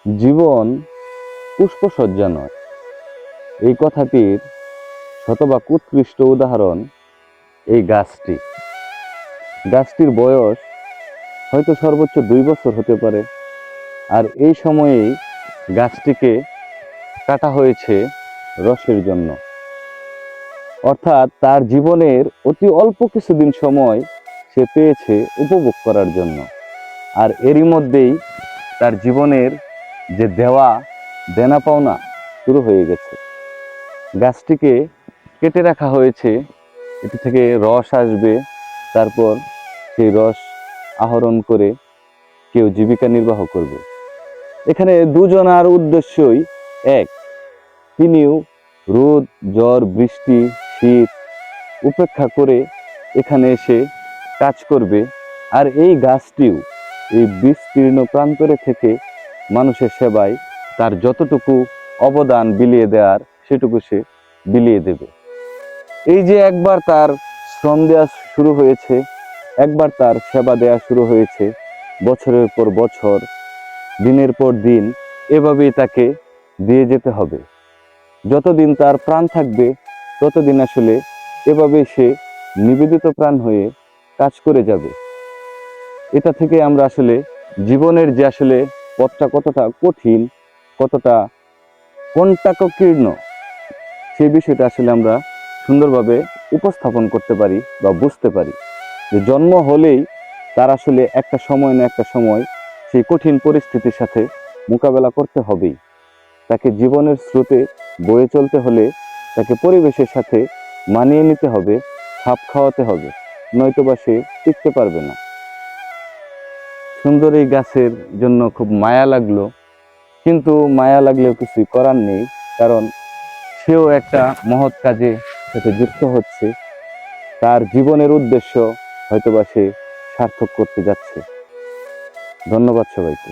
জীবন পুষ্পসজ্জা নয়, এই কথাটির শতভাগ উৎকৃষ্ট উদাহরণ এই গাছটি। গাছটির বয়স হয়তো সর্বোচ্চ 2 বছর হতে পারে, আর এই সময়েই গাছটিকে কাটা হয়েছে রসের জন্য। অর্থাৎ তার জীবনের অতি অল্প কিছুদিন সময় সে পেয়েছে উপভোগ করার জন্য, আর এরই মধ্যেই তার জীবনের যে দেনা পাওনা শুরু হয়ে গেছে। গাছটিকে কেটে রাখা হয়েছে, এটি থেকে রস আসবে, তারপর সেই রস আহরণ করে কেউ জীবিকা নির্বাহ করবে। এখানে দুজনার উদ্দেশ্যই এক, তিনিও রোদ, ঝড়, বৃষ্টি, শীত উপেক্ষা করে এখানে এসে কাজ করবে, আর এই গাছটিও এই বিস্তীর্ণ প্রান্তরে থেকে মানুষের সেবায় তার যতটুকু অবদান বিলিয়ে দেওয়ার সেটুকু সে বিলিয়ে দেবে। এই যে একবার তার শ্রম দেওয়া শুরু হয়েছে, একবার তার সেবা দেওয়া শুরু হয়েছে, বছরের পর বছর, দিনের পর দিন এভাবেই তাকে দিয়ে যেতে হবে। যতদিন তার প্রাণ থাকবে ততদিন আসলে এভাবে সে নিবেদিত প্রাণ হয়ে কাজ করে যাবে। এটা থেকে আমরা আসলে জীবনের যে আসলে পথটা কতটা কঠিন, কতটা কণ্টকীর্ণ, সেই বিষয়টা আসলে আমরা সুন্দরভাবে উপস্থাপন করতে পারি বা বুঝতে পারি যে জন্ম হলেই তার আসলে একটা সময় না একটা সময় সেই কঠিন পরিস্থিতির সাথে মোকাবেলা করতে হবেই। তাকে জীবনের স্রোতে বয়ে চলতে হলে তাকে পরিবেশের সাথে মানিয়ে নিতে হবে, খাপ খাওয়াতে হবে, নয়তোবা সে টিকতে পারবে না। সুন্দর এই গাছের জন্য খুব মায়া লাগলো, কিন্তু মায়া লাগলেও কিছুই করার নেই, কারণ সেও একটা মহৎ কাজে সাথে যুক্ত হচ্ছে। তার জীবনের উদ্দেশ্য হয়তোবা সে সার্থক করতে যাচ্ছে। ধন্যবাদ সবাইকে।